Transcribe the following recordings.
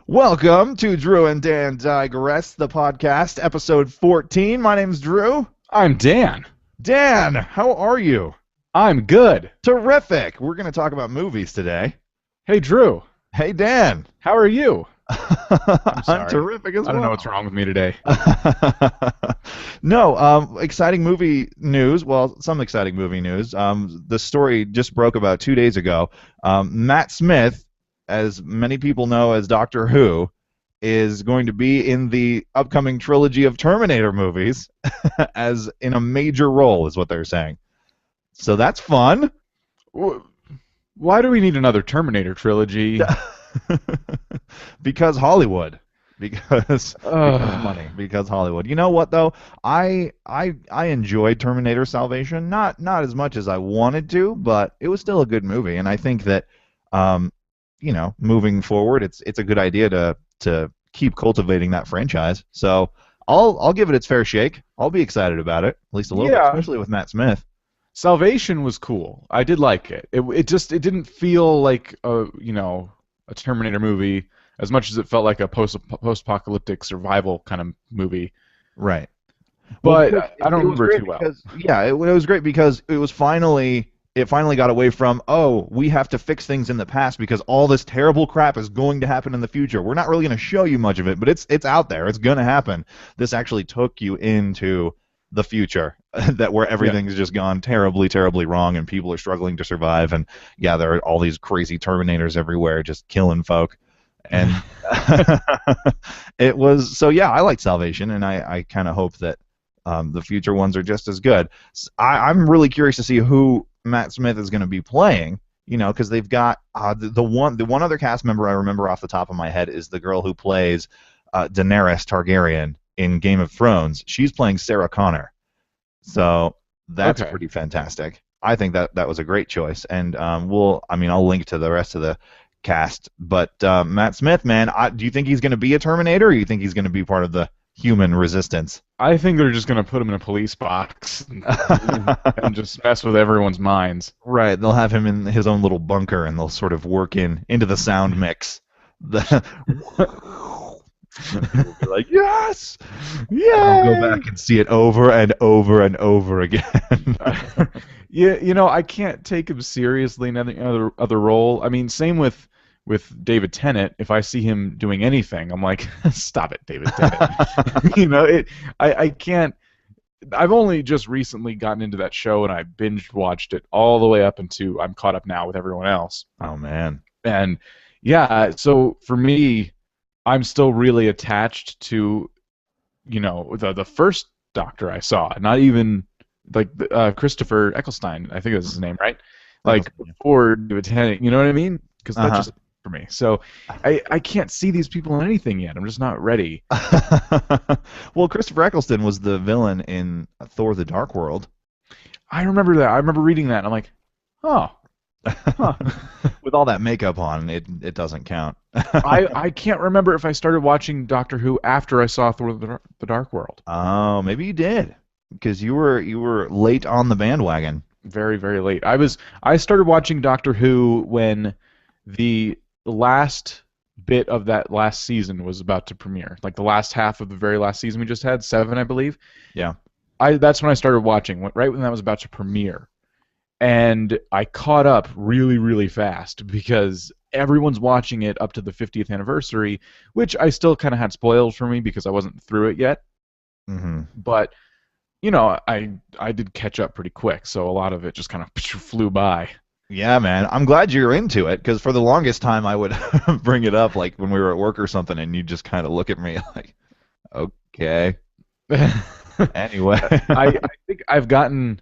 Welcome to Drew and Dan Digress, the podcast, episode 14. My name's Drew. I'm Dan. Dan, how are you? I'm good. Terrific. We're going to talk about movies today. Hey, Drew. Hey, Dan. How are you? I'm sorry. terrific as well. I don't know what's wrong with me today. No, exciting movie news. Well, some exciting movie news. The story just broke about 2 days ago. Matt Smith, as many people know as Doctor Who, is going to be in the upcoming trilogy of Terminator movies as in a major role, is what they're saying. So that's fun. Why do we need another Terminator trilogy? Because Hollywood. Because money. Because Hollywood. You know what though? I enjoyed Terminator Salvation. Not as much as I wanted to, but it was still a good movie. And I think that moving forward, it's a good idea to keep cultivating that franchise. So I'll give it its fair shake. I'll be excited about it, at least a little bit, especially with Matt Smith. Salvation was cool. I did like it. It didn't feel like a Terminator movie as much as it felt like a post-apocalyptic survival kind of movie. Right. But I don't remember too well. It was great because it finally got away from, we have to fix things in the past because all this terrible crap is going to happen in the future. We're not really going to show you much of it, but it's out there. It's going to happen. This actually took you into the future, where everything's just gone terribly, terribly wrong and people are struggling to survive. And yeah, there are all these crazy Terminators everywhere just killing folk. And it was, so yeah, I like Salvation, and I kind of hope that the future ones are just as good. I'm really curious to see who Matt Smith is going to be playing, because they've got the one other cast member I remember off the top of my head is the girl who plays Daenerys Targaryen in Game of Thrones. She's playing Sarah Connor, so that's pretty fantastic. I think that was a great choice, and I'll link to the rest of the cast. But Matt Smith, man, do you think he's going to be a Terminator, or do you think he's going to be part of the human resistance? I think they're just going to put him in a police box and just mess with everyone's minds. Right, they'll have him in his own little bunker, and they'll sort of work into the sound mix. People be like, yes! Yeah. I'll go back and see it over and over and over again. Yeah, I can't take him seriously in any other role. I mean, same with David Tennant. If I see him doing anything, I'm like, stop it, David Tennant. I can't. I've only just recently gotten into that show, and I binge watched it all the way up into I'm caught up now with everyone else. Oh man. And yeah, so for me, I'm still really attached to, the first Doctor I saw. Not even like Christopher Eccleston, I think that's his name, right? Like before David Tennant, you know what I mean? Because that's just for me. So I can't see these people in anything yet. I'm just not ready. Well, Christopher Eccleston was the villain in Thor: The Dark World. I remember that. I remember reading that, and I'm like, oh. Huh. With all that makeup on, it doesn't count. I can't remember if I started watching Doctor Who after I saw Thor: The Dark World. Oh, maybe you did, because you were late on the bandwagon. Very, very late. I started watching Doctor Who when the last bit of that last season was about to premiere, like the last half of the very last season we just had, 7, I believe. Yeah. That's when I started watching, right when that was about to premiere. And I caught up really, really fast because everyone's watching it up to the 50th anniversary, which I still kind of had spoiled for me because I wasn't through it yet. Mm-hmm. But, I did catch up pretty quick, so a lot of it just kind of flew by. Yeah, man. I'm glad you're into it, because for the longest time I would bring it up like when we were at work or something, and you'd just kind of look at me like, okay. Anyway. I think I've gotten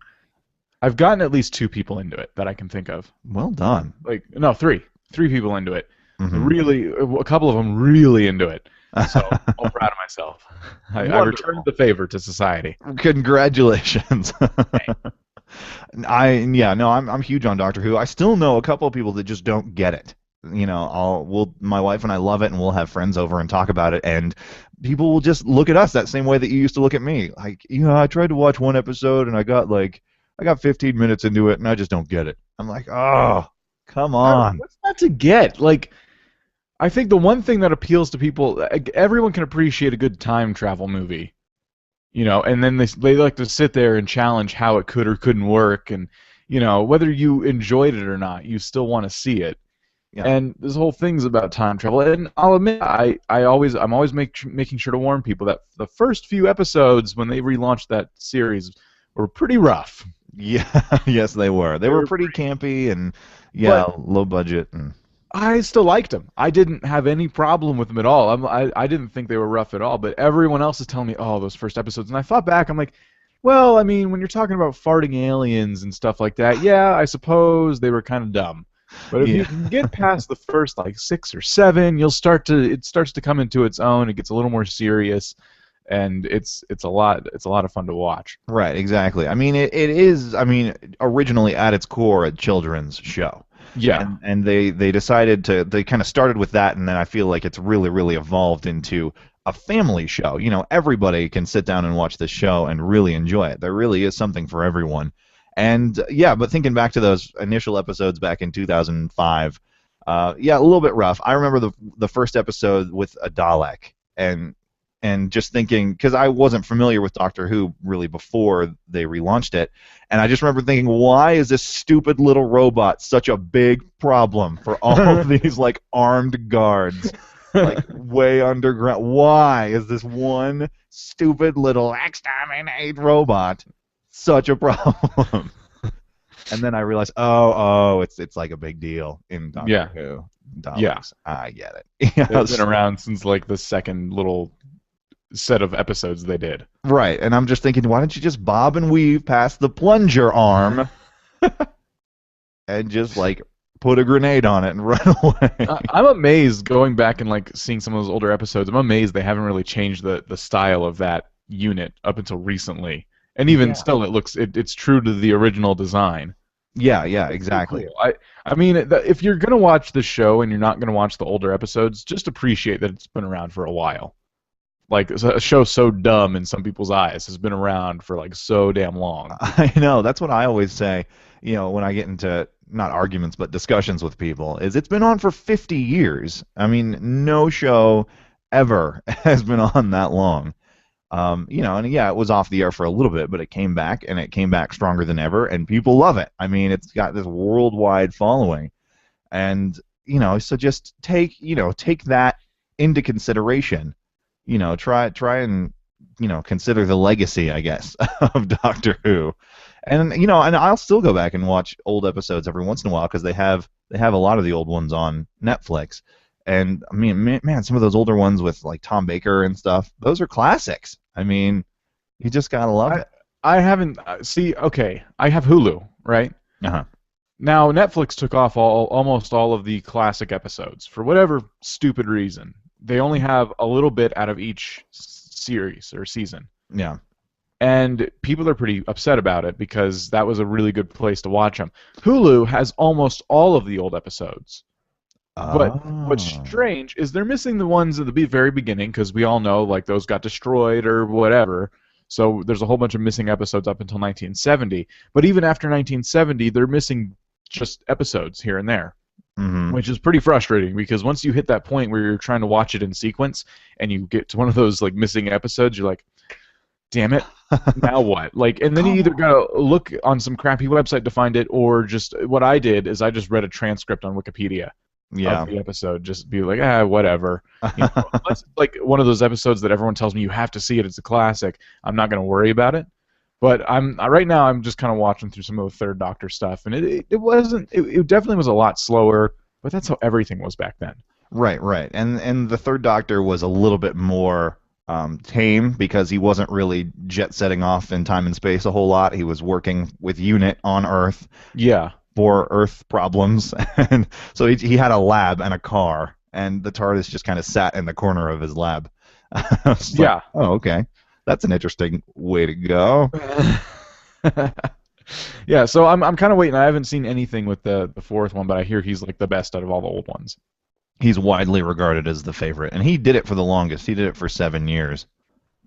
at least 2 people into it that I can think of. Well done. Like, no, 3 people into it. Mm-hmm. Really, a couple of them really into it. So I'm proud of myself. I returned the favor to society. Congratulations. I'm huge on Doctor Who. I still know a couple of people that just don't get it. My wife and I love it, and we'll have friends over and talk about it, and people will just look at us that same way that you used to look at me. Like, I tried to watch one episode and I got 15 minutes into it and I just don't get it. I'm like, oh, come on. What's not to get? Like, I think the one thing that appeals to people, everyone can appreciate a good time travel movie, and then they like to sit there and challenge how it could or couldn't work, and whether you enjoyed it or not, you still want to see it. Yeah. And this whole thing's about time travel, and I'll admit, I'm always making sure to warn people that the first few episodes when they relaunched that series were pretty rough. Yeah, yes, they were. They They were were pretty pretty, campy and yeah, but low budget and I still liked them. I didn't have any problem with them at all. I didn't think they were rough at all. But everyone else is telling me, oh, those first episodes. And I thought back, I'm like, well, I mean, when you're talking about farting aliens and stuff like that, yeah, I suppose they were kind of dumb. But if you yeah. can get past the first like 6 or 7, it starts to come into its own. It gets a little more serious, and it's a lot of fun to watch. Right, exactly. I mean, it is. I mean, originally at its core, a children's show, Yeah, and they decided to they kind of started with that, and then I feel like it's really evolved into a family show. You know, everybody can sit down and watch this show and really enjoy it. There really is something for everyone. And yeah, but thinking back to those initial episodes back in 2005, yeah, a little bit rough. I remember the first episode with a Dalek, and just thinking, because I wasn't familiar with Doctor Who really before they relaunched it, and I just remember thinking, why is this stupid little robot such a big problem for all of these like armed guards, like way underground? Why is this one stupid little exterminate robot such a problem? And then I realized, it's like a big deal in yeah, Doctor Who. yeah. Daleks. I get it. Yeah, They've been around since like the second little set of episodes they did. right, and I'm just thinking, why don't you just bob and weave past the plunger arm and just like put a grenade on it and run away? I'm amazed going back and like seeing some of those older episodes. I'm amazed they haven't really changed the style of that unit up until recently. And even Yeah. still, it's true to the original design. Yeah, It's pretty exactly. cool. I mean, if you're gonna watch the show and you're not gonna watch the older episodes, just appreciate that it's been around for a while. Like a show so dumb in some people's eyes has been around for like so damn long. I know. That's what I always say, you know, when I get into not arguments but discussions with people, is it's been on for 50 years. I mean, no show ever has been on that long. You know, and yeah, it was off the air for a little bit, but it came back and it came back stronger than ever, and people love it. I mean, it's got this worldwide following, and you know, so just take that into consideration. You know, try and consider the legacy, I guess, of Doctor Who, and and I'll still go back and watch old episodes every once in a while because they have a lot of the old ones on Netflix. And I mean, man, some of those older ones with like Tom Baker and stuff, those are classics. I mean, you just gotta love I it. I haven't see okay. I have Hulu, right? Uh-huh. Now Netflix took off almost all of the classic episodes for whatever stupid reason. They only have a little bit out of each series or season. Yeah. And people are pretty upset about it because that was a really good place to watch them. Hulu has almost all of the old episodes. But what's Oh. strange is they're missing the ones at the very beginning because we all know like those got destroyed or whatever. So there's a whole bunch of missing episodes up until 1970. But even after 1970, they're missing just episodes here and there, Mm-hmm. which is pretty frustrating because once you hit that point where you're trying to watch it in sequence and you get to one of those like missing episodes, you're like, damn it, now what? Like, and then you either gotta look on some crappy website to find it, or just what I did is I just read a transcript on Wikipedia Yeah. of the episode, just be like, whatever. Unless it's like one of those episodes that everyone tells me you have to see it, it's a classic. I'm not gonna worry about it. But right now I'm just kind of watching through some of the Third Doctor stuff, and it definitely was a lot slower, but that's how everything was back then. Right. And the Third Doctor was a little bit more tame because he wasn't really jet setting off in time and space a whole lot. He was working with UNIT on Earth Yeah, for Earth problems, and so he had a lab and a car, and the TARDIS just kind of sat in the corner of his lab. It's like, yeah. oh, okay, that's an interesting way to go. Yeah, so I'm kind of waiting. I haven't seen anything with the fourth one, but I hear he's like the best out of all the old ones. He's widely regarded as the favorite, and he did it for the longest. He did it for 7 years.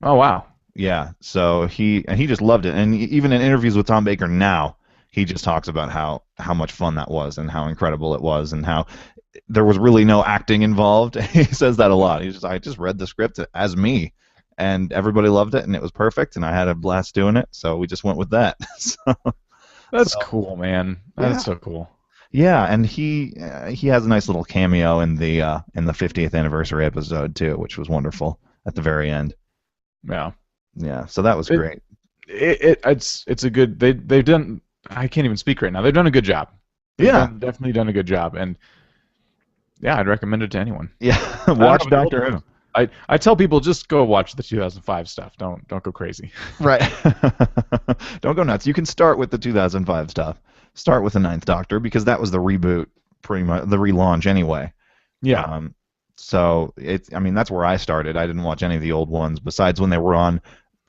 Oh wow. Yeah, so he just loved it, and even in interviews with Tom Baker now, he just talks about how much fun that was and how incredible it was, and how there was really no acting involved. He says that a lot. He's just, I just read the script as me, and everybody loved it, and it was perfect, and I had a blast doing it, so we just went with that. That's So cool, man. yeah, That's so cool. yeah, and he has a nice little cameo in the 50th anniversary episode too, which was wonderful at the very end. Yeah. Yeah, so that was It, great. it's a good they've done. I can't even speak right now. They've done a good job. They've Yeah, done definitely done a good job, and yeah, I'd recommend it to anyone. yeah. I don't Watch know about the old Doctor Who. ones. I tell people just go watch the 2005 stuff. Don't go crazy. Right. Don't go nuts. You can start with the 2005 stuff. Start with the Ninth Doctor because that was the reboot, pretty much the relaunch anyway. Yeah. Um, so I mean, that's where I started. I didn't watch any of the old ones besides when they were on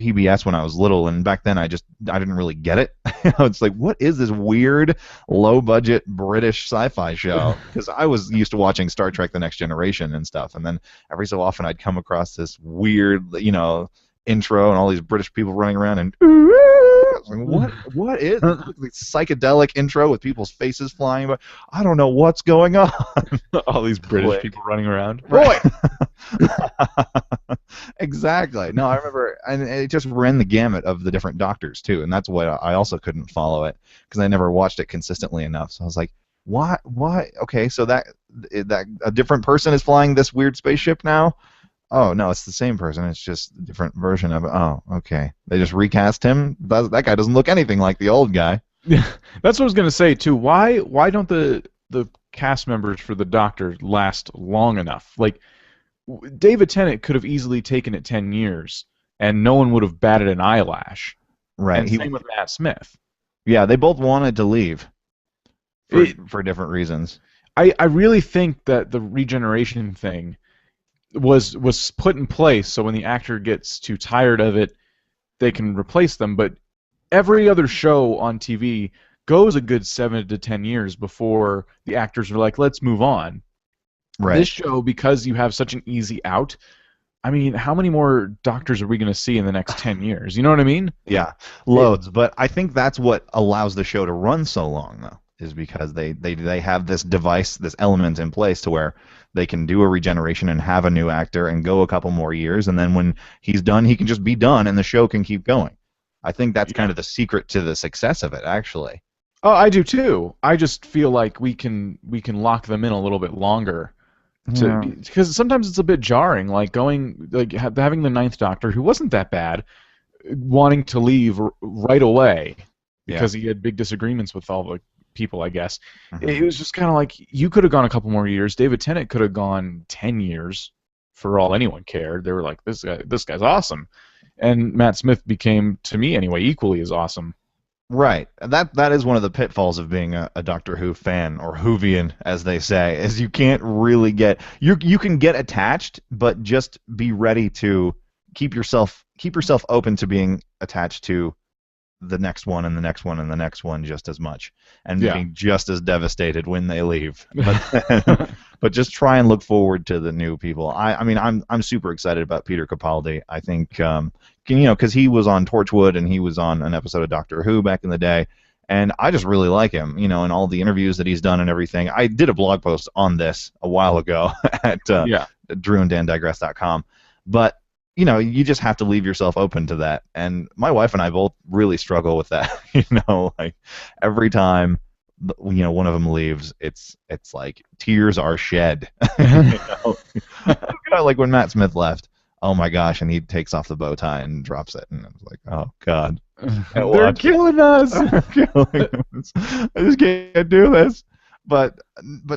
PBS when I was little, and back then I didn't really get it. It's like, what is this weird, low-budget British sci-fi show? Because I was used to watching Star Trek: The Next Generation and stuff, and then every so often I'd come across this weird, intro and all these British people running around and like, what is this psychedelic intro with people's faces flying? But I don't know what's going on. All these British Click. people running around. Roy. Exactly. No, I remember, and it just ran the gamut of the different doctors too, and that's what I also couldn't follow it because I never watched it consistently enough. So I was like, why? Why? Okay, so that a different person is flying this weird spaceship now. Oh no, it's the same person. It's just a different version of it. Oh, okay. They just recast him. That guy doesn't look anything like the old guy. Yeah, that's what I was gonna say too. Why don't the cast members for the Doctor last long enough? Like David Tennant could have easily taken it 10 years, and no one would have batted an eyelash. Right. And same with Matt Smith. Yeah, they both wanted to leave for different reasons. I really think that the regeneration thing was put in place so when the actor gets too tired of it, they can replace them. But every other show on TV goes a good 7 to 10 years before the actors are like, let's move on. Right. This show, because you have such an easy out, I mean, how many more doctors are we going to see in the next 10 years? You know what I mean? Yeah, loads. But I think that's what allows the show to run so long, though, is because they have this device, this element in place to where they can do a regeneration and have a new actor and go a couple more years, and then when he's done, he can just be done, and the show can keep going. I think that's kind of the secret to the success of it, actually. Oh, I do too. I just feel like we can lock them in a little bit longer. Because sometimes it's a bit jarring, like having the Ninth Doctor, who wasn't that bad, wanting to leave right away because he had big disagreements with all the people, I guess. Mm-hmm. It was just kind of like, you could have gone a couple more years. David Tennant could have gone 10 years for all anyone cared. They were like, this guy's awesome. And Matt Smith became, to me anyway, equally as awesome. Right. That is one of the pitfalls of being a Doctor Who fan, or Whovian, as they say, is you can't really you can get attached, but just be ready to keep yourself open to being attached to the next one and the next one and the next one just as much, and being just as devastated when they leave. But just try and look forward to the new people. I mean, I'm super excited about Peter Capaldi. I think because he was on Torchwood and he was on an episode of Doctor Who back in the day, and I just really like him. And all the interviews that he's done and everything. I did a blog post on this a while ago at drewanddandigress.com, but you just have to leave yourself open to that. And my wife and I both really struggle with that. Like every time one of them leaves, it's like tears are shed. Like when Matt Smith left. Oh my gosh! And he takes off the bow tie and drops it, and I was like, oh god, they're killing us. They're killing us. I just can't do this. But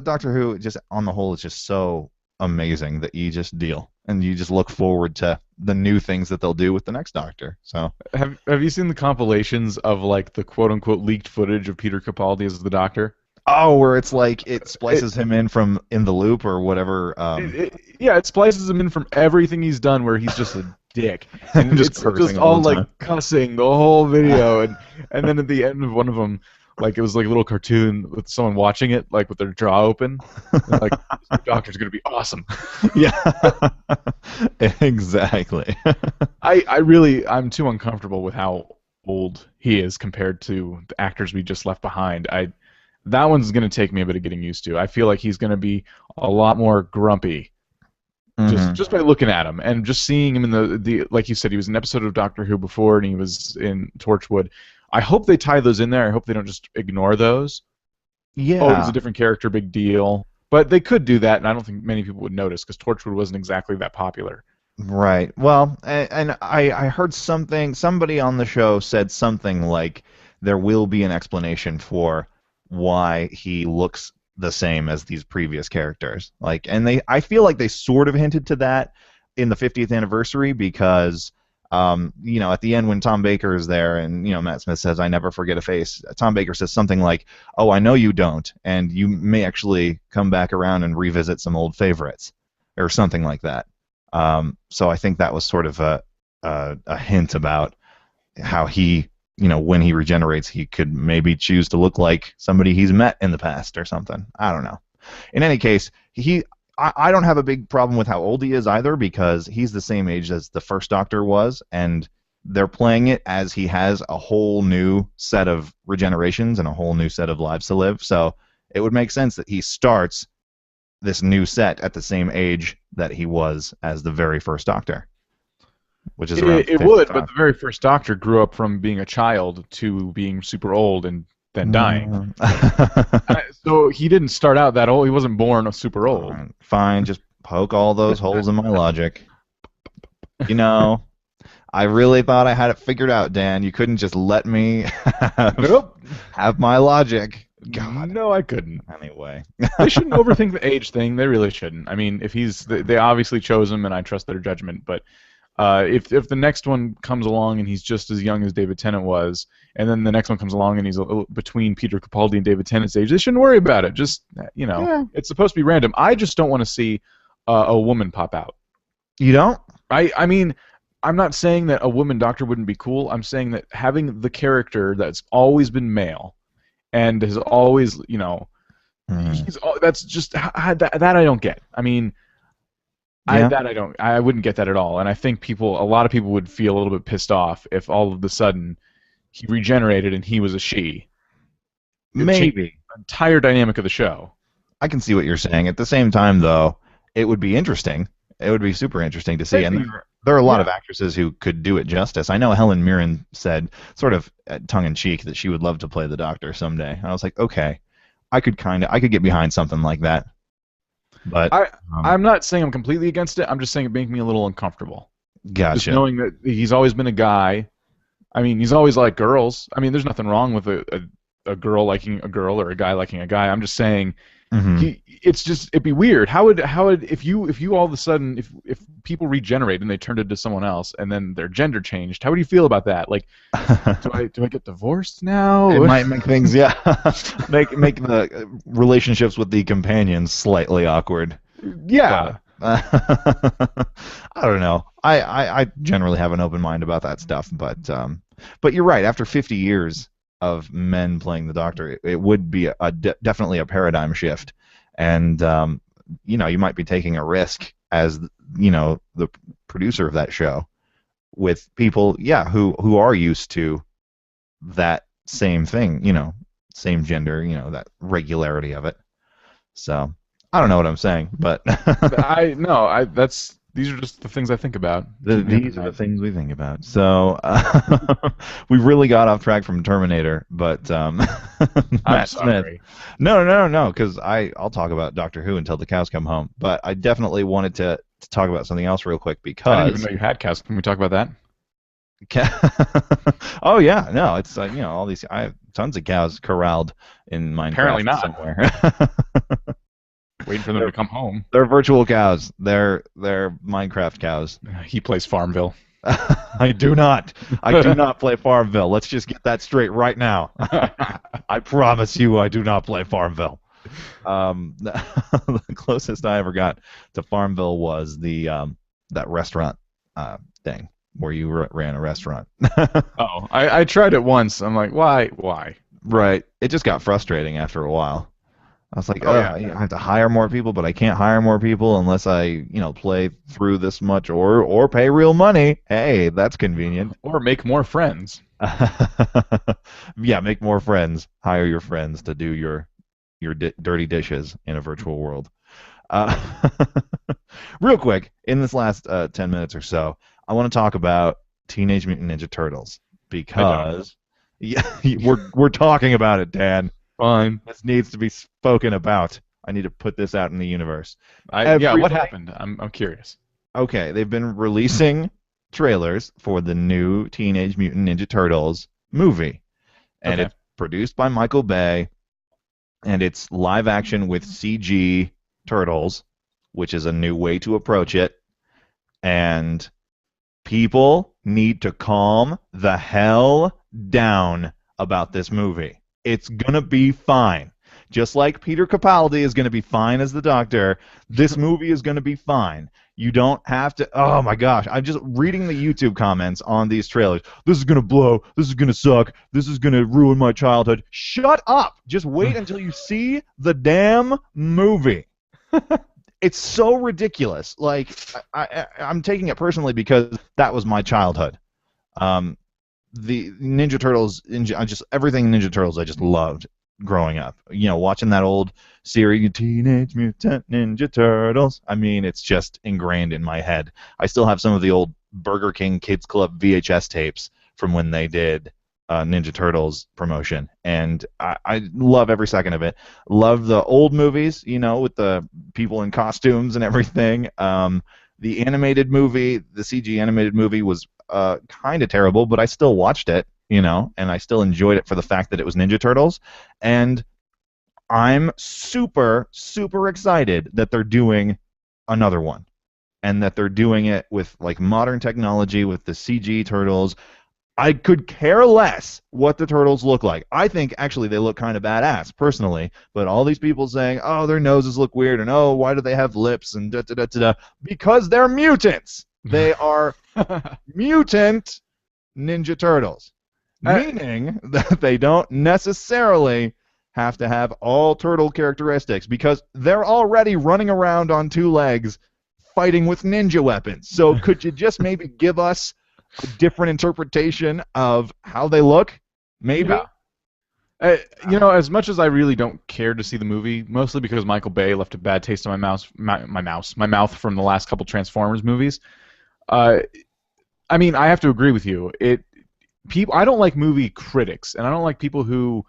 Doctor Who, just on the whole, is just so amazing that you just deal and you just look forward to the new things that they'll do with the next Doctor. So have you seen the compilations of like the quote unquote leaked footage of Peter Capaldi as the Doctor? Oh, where it's like it splices him in from in the loop or whatever. It splices him in from everything he's done where he's just a dick. And just it's cursing just all all the like time. cussing the whole video, and then at the end of one of them, like it was like a little cartoon with someone watching it, like with their jaw open, like the Doctor's gonna be awesome. Yeah, exactly. I'm too uncomfortable with how old he is compared to the actors we just left behind. that one's going to take me a bit of getting used to. I feel like he's going to be a lot more grumpy Hmm. just by looking at him and just seeing him in the like you said, he was in an episode of Doctor Who before and he was in Torchwood. I hope they tie those in there. I hope they don't just ignore those. Oh, he's a Yeah. different character, big deal. But they could do that, and I don't think many people would notice because Torchwood wasn't exactly that popular. Right. Well, and I heard somebody on the show said something like there will be an explanation for why he looks the same as these previous characters. Like, and I feel like they sort of hinted to that in the 50th anniversary because, at the end when Tom Baker is there and, Matt Smith says, "I never forget a face," Tom Baker says something like, "Oh, I know you don't, and you may actually come back around and revisit some old favorites," or something like that. So I think that was sort of a hint about how he, when he regenerates, he could maybe choose to look like somebody he's met in the past or something. I don't know. In any case, I don't have a big problem with how old he is either because he's the same age as the first Doctor was, and they're playing it as he has a whole new set of regenerations and a whole new set of lives to live. So it would make sense that he starts this new set at the same age that he was as the very first Doctor, which is around It would, but 55. the very first Doctor grew up from being a child to being super old and then dying. Mm. So he didn't start out that old. He wasn't born super old. Fine, fine, just poke all those holes in my logic. You know, I really thought I had it figured out, Dan. You couldn't just let me Nope. have my logic. God. No, I couldn't. Anyway. They shouldn't overthink the age thing. They really shouldn't. I mean, if they obviously chose him, and I trust their judgment. But if the next one comes along and he's just as young as David Tennant was, and then the next one comes along and he's a little between Peter Capaldi and David Tennant's age, they shouldn't worry about it. Just Yeah. it's supposed to be random. I just don't want to see a woman pop out. You don't? I mean, I'm not saying that a woman doctor wouldn't be cool. I'm saying that having the character that's always been male and has always, Mm. that's just that I don't get. I mean, Yeah. I wouldn't get that at all. And I think a lot of people would feel a little bit pissed off if all of a sudden he regenerated and he was a she. It changed Maybe. the entire dynamic of the show. I can see what you're saying. At the same time, though, it would be interesting. It would be super interesting to see. And there are a lot of actresses who could do it justice. I know Helen Mirren said, sort of tongue-in-cheek, that she would love to play the Doctor someday. And I was like, okay, I could get behind something like that. But I'm not saying I'm completely against it. I'm just saying it makes me a little uncomfortable. gotcha. Just knowing that he's always been a guy. I mean, he's always liked girls. I mean, there's nothing wrong with a girl liking a girl or a guy liking a guy. I'm just saying Mhm. it'd be weird. How would if you all of a sudden if people regenerate and they turned into someone else and then their gender changed, how would you feel about that? Like, do I get divorced now? It might make things, yeah, make the relationships with the companions slightly awkward. Yeah. I don't know. I generally have an open mind about that stuff, but you're right. After 50 years of men playing the Doctor, it would be definitely a paradigm shift, and you might be taking a risk as the producer of that show with people, yeah, who are used to that same thing, same gender, that regularity of it. So I don't know what I'm saying, but these are just the things I think about. these are the things we think about. So we really got off track from Terminator, but I'm Matt Smith. sorry. No, because I'll talk about Doctor Who until the cows come home. But I definitely wanted to talk about something else real quick I didn't because even know you had cows. Can we talk about that? oh yeah, no, it's all these. I have tons of cows corralled in Minecraft Apparently not. somewhere. Waiting for them to come home. They're virtual cows. They're Minecraft cows. He plays Farmville. I do not. I do not play Farmville. Let's just get that straight right now. I promise you, I do not play Farmville. The closest I ever got to Farmville was that restaurant thing where you ran a restaurant. Oh, I tried it once. I'm like, why? Right. It just got frustrating after a while. I was like, Oh, yeah. I have to hire more people, but I can't hire more people unless I, play through this much or pay real money. Hey, that's convenient. Or make more friends. Yeah, make more friends. Hire your friends to do your your dirty dishes in a virtual world. Uh, real quick, in this last 10 minutes or so, I want to talk about Teenage Mutant Ninja Turtles I don't. because yeah, we're talking about it, Dan. Fine. This needs to be spoken about. I need to put this out in the universe. Yeah. What Everybody, happened? I'm curious. okay, they've been releasing trailers for the new Teenage Mutant Ninja Turtles movie, and Okay. it's produced by Michael Bay, and it's live action with CG turtles, which is a new way to approach it. And people need to calm the hell down about this movie. It's gonna be fine. Just like Peter Capaldi is gonna be fine as the Doctor, this movie is gonna be fine. You don't have to. Oh my gosh, I'm just reading the YouTube comments on these trailers. This is gonna blow. This is gonna suck. This is gonna ruin my childhood. Shut up. Just wait until you see the damn movie. It's so ridiculous. Like I'm taking it personally because that was my childhood. Um, the Ninja Turtles, I just everything Ninja Turtles, I just loved growing up. You know, watching that old series, Teenage Mutant Ninja Turtles. I mean, it's just ingrained in my head. I still have some of the old Burger King Kids Club VHS tapes from when they did Ninja Turtles promotion, and I love every second of it. Love the old movies, you know, with the people in costumes and everything. The animated movie, the CG animated movie, was kind of terrible, but I still watched it, you know, and I still enjoyed it for the fact that it was Ninja Turtles. And I'm super, super excited that they're doing another one, and that they're doing it with like modern technology with the CG turtles. I could care less what the turtles look like. I think actually they look kind of badass, personally. But all these people saying, oh, their noses look weird, and oh, why do they have lips, and da da da da da, because they're mutants. They are mutant Ninja Turtles, meaning that they don't necessarily have to have all turtle characteristics because they're already running around on two legs fighting with ninja weapons. So could you just maybe give us a different interpretation of how they look? Maybe. Yeah. You know, as much as I really don't care to see the movie, mostly because Michael Bay left a bad taste in my mouth from the last couple Transformers movies. I mean, I have to agree with you. I don't like movie critics, and I don't like people who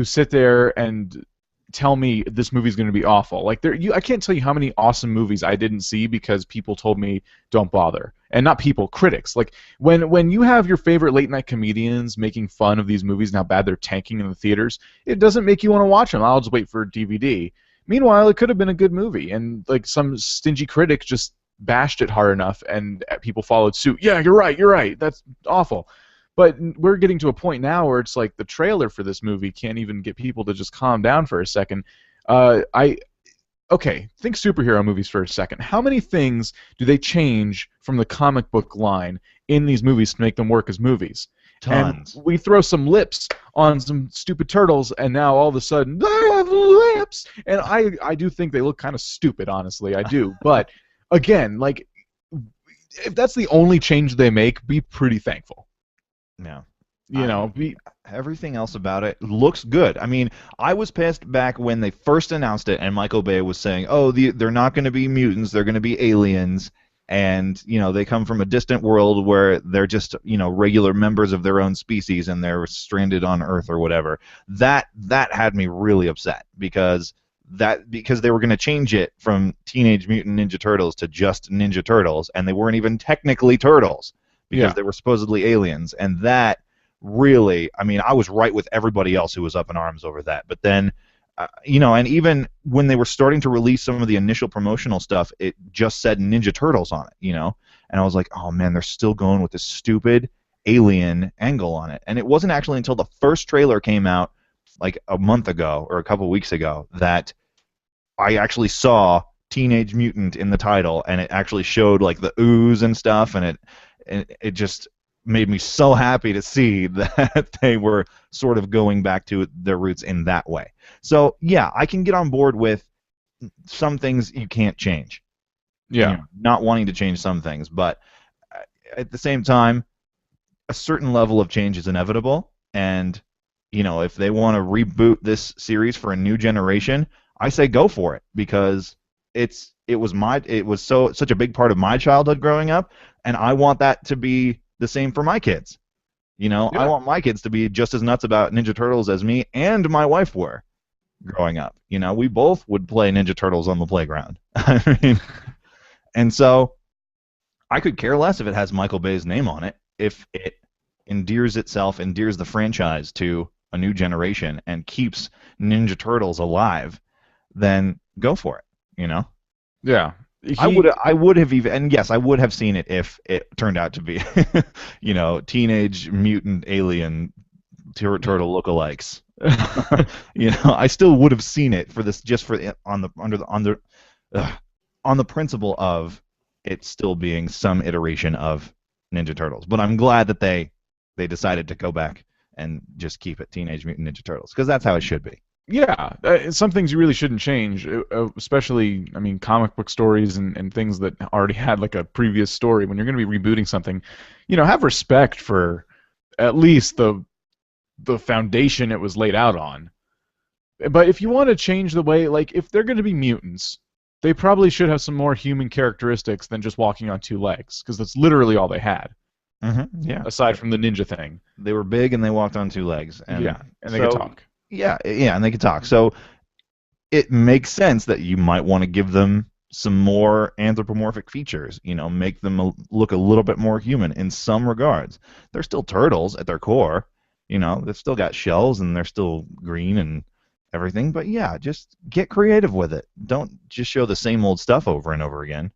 sit there and tell me this movie's going to be awful. Like I can't tell you how many awesome movies I didn't see because people told me don't bother. And not people, critics. Like when you have your favorite late night comedians making fun of these movies and how bad they're tanking in the theaters, it doesn't make you want to watch them. I'll just wait for a DVD. Meanwhile, it could have been a good movie, and like some stingy critic just bashed it hard enough, and people followed suit. Yeah, you're right. That's awful. But we're getting to a point now where it's like the trailer for this movie can't even get people to just calm down for a second. Okay, think superhero movies for a second. How many things do they change from the comic book line in these movies to make them work as movies? Tons. And we throw some lips on some stupid turtles, and now all of a sudden they have lips. And I do think they look kind of stupid, honestly. I do. But again, like if that's the only change they make, be pretty thankful. Yeah. You know, everything else about it looks good. I mean, I was pissed back when they first announced it, and Michael Bay was saying, "Oh, they're not going to be mutants; they're going to be aliens, and you know, they come from a distant world where they're just regular members of their own species, and they're stranded on Earth or whatever." That had me really upset because they were going to change it from Teenage Mutant Ninja Turtles to just Ninja Turtles, and they weren't even technically turtles because they were supposedly aliens, and that really, I mean, I was right with everybody else who was up in arms over that. But then, and even when they were starting to release some of the initial promotional stuff, it just said Ninja Turtles on it, and I was like, oh man, they're still going with this stupid alien angle on it. And it wasn't actually until the first trailer came out like a month ago or a couple weeks ago that I actually saw Teenage Mutant in the title, and it actually showed like the ooze and stuff, and it just made me so happy to see that they were sort of going back to their roots in that way. So yeah, I can get on board with some things you can't change. yeah, Not wanting to change some things, but at the same time, a certain level of change is inevitable, and if they want to reboot this series for a new generation, I say go for it because it was such a big part of my childhood growing up, and I want that to be the same for my kids. I Yeah. want my kids to be just as nuts about Ninja Turtles as me and my wife were growing up. We both would play Ninja Turtles on the playground. I mean, and so I could care less if it has Michael Bay's name on it. If it endears the franchise to a new generation and keeps Ninja Turtles alive, then go for it. Yeah. I would have even, and yes, I would have seen it if it turned out to be, teenage mutant alien turtle lookalikes. I still would have seen it for this, just for on the principle of it still being some iteration of Ninja Turtles. But I'm glad that they decided to go back and just keep it Teenage Mutant Ninja Turtles because that's how it should be. Yeah, some things you really shouldn't change, especially, I mean, comic book stories and things that already had like a previous story. When you're going to be rebooting something, have respect for at least the foundation it was laid out on. But if you want to change the way, like, if they're going to be mutants, they probably should have some more human characteristics than just walking on two legs, because that's literally all they had. Yeah. Aside from the ninja thing. They were big and they walked on two legs. And yeah, and they could talk. Yeah, and they could talk. So it makes sense that you might want to give them some more anthropomorphic features, make them look a little bit more human in some regards. They're still turtles at their core. They've still got shells and they're still green and everything. But yeah, just get creative with it. Don't just show the same old stuff over and over again.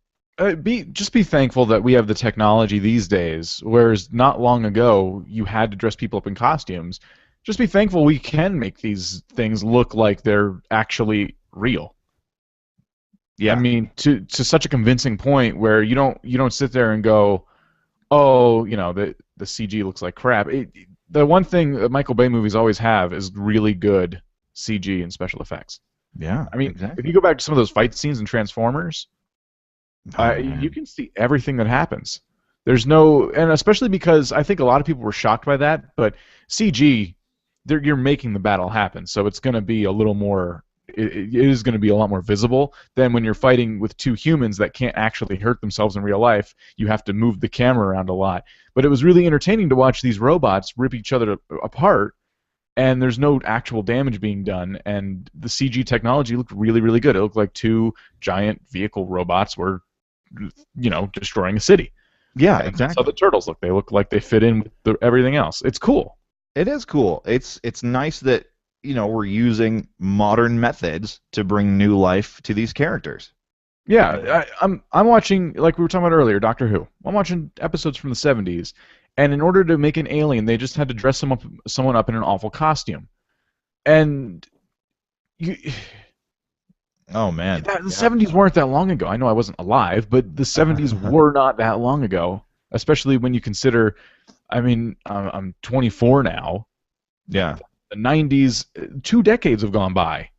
Just be thankful that we have the technology these days, whereas not long ago you had to dress people up in costumes. Just be thankful we can make these things look like they're actually real. Yeah. I mean, to such a convincing point where you don't sit there and go, oh, the CG looks like crap. The one thing that Michael Bay movies always have is really good CG and special effects. Yeah. I mean, exactly. If you go back to some of those fight scenes in Transformers, you can see everything that happens. There's no, and especially because I think a lot of people were shocked by that, but CG, you're making the battle happen, so it's going to be a little more. It is going to be a lot more visible than when you're fighting with two humans that can't actually hurt themselves in real life. You have to move the camera around a lot. But it was really entertaining to watch these robots rip each other apart, and there's no actual damage being done. And the CG technology looked really, really good. It looked like two giant vehicle robots were, destroying a city. Yeah, and exactly. That's how the turtles look. They look like they fit in with everything else. It's cool. It is cool. It's nice that we're using modern methods to bring new life to these characters. Yeah, I'm watching, like we were talking about earlier, Doctor Who. I'm watching episodes from the 70s, and in order to make an alien, they just had to dress someone up in an awful costume. And oh man, the 70s weren't that long ago. I know I wasn't alive, but the 70s were not that long ago, especially when you consider, I mean, I'm 24 now. Yeah. The 90s, 2 decades have gone by.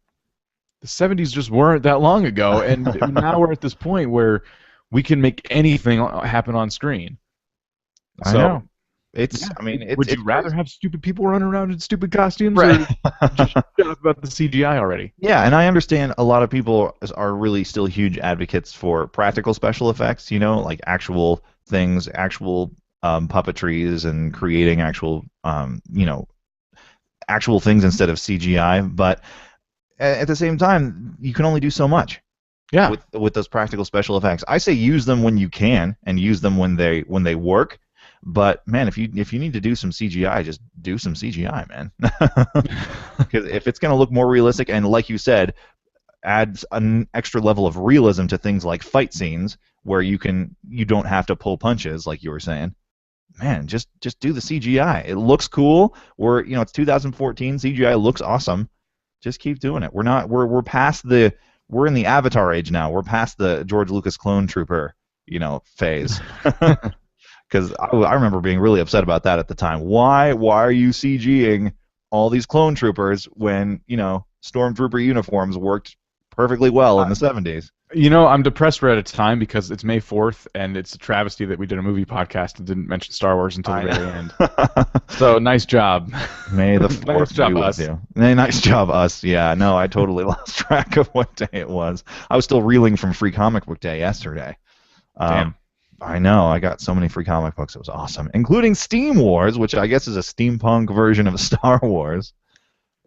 The 70s just weren't that long ago, and now we're at this point where we can make anything happen on screen. I know. I mean, would you rather have stupid people running around in stupid costumes, right, or just shut up about the CGI already? Yeah, and I understand a lot of people are really still huge advocates for practical special effects, like actual things, actual puppetries, and creating actual, actual things instead of CGI. But at the same time, you can only do so much. Yeah. With those practical special effects, I say use them when you can, and use them when they work. But man, if you need to do some CGI, just do some CGI, man. Because if it's going to look more realistic, and like you said, adds an extra level of realism to things like fight scenes where you don't have to pull punches, like you were saying. Man, just do the CGI. It looks cool. It's 2014. CGI looks awesome. Just keep doing it. We're past we're in the Avatar age now. We're past the George Lucas clone trooper, phase. Because I remember being really upset about that at the time. Why are you CGing all these clone troopers when stormtrooper uniforms worked perfectly well in the 70s. You know, I'm depressed we're out of time because it's May 4th, and it's a travesty that we did a movie podcast and didn't mention Star Wars until the very end. So, nice job. May the Nice 4th job, be with us. you. Nice job, us. Yeah, no, I totally lost track of what day it was. I was still reeling from Free Comic Book Day yesterday. Damn. I know. I got so many free comic books. It was awesome, including Steam Wars, which I guess is a steampunk version of Star Wars.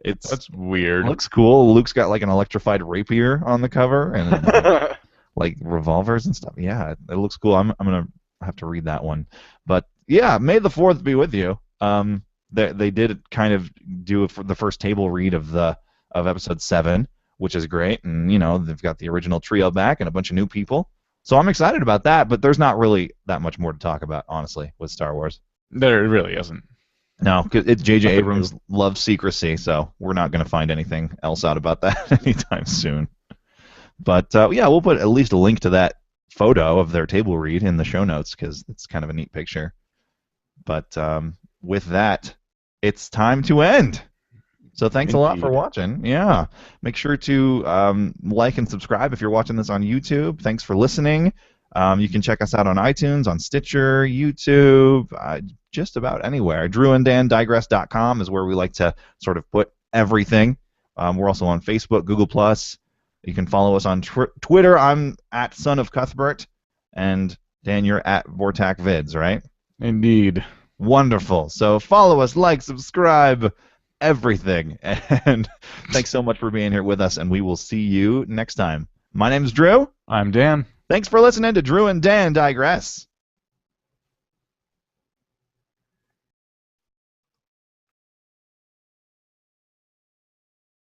That's weird. Looks cool. Luke's got like an electrified rapier on the cover and like revolvers and stuff. Yeah, it looks cool. I'm gonna have to read that one. But yeah, May the 4th be with you. They did kind of do the first table read of episode 7, which is great, and you know they've got the original trio back and a bunch of new people. So I'm excited about that, but there's not really that much more to talk about, honestly, with Star Wars. There really isn't. No, because it's J.J. Abrams loves secrecy, so we're not going to find anything else out about that anytime soon. But yeah, we'll put at least a link to that photo of their table read in the show notes because it's kind of a neat picture. But with that, it's time to end. So thanks a lot for watching. Yeah. Make sure to like and subscribe if you're watching this on YouTube. Thanks for listening. You can check us out on iTunes, on Stitcher, YouTube, just about anywhere. DrewandDanDigress.com is where we like to sort of put everything. We're also on Facebook, Google+. You can follow us on Twitter. I'm at Son of Cuthbert. And Dan, you're at Vortac Vids, right? Indeed. Wonderful. So follow us, like, subscribe, everything. And thanks so much for being here with us, and we will see you next time. My name's Drew. I'm Dan. Thanks for listening to Drew and Dan Digress.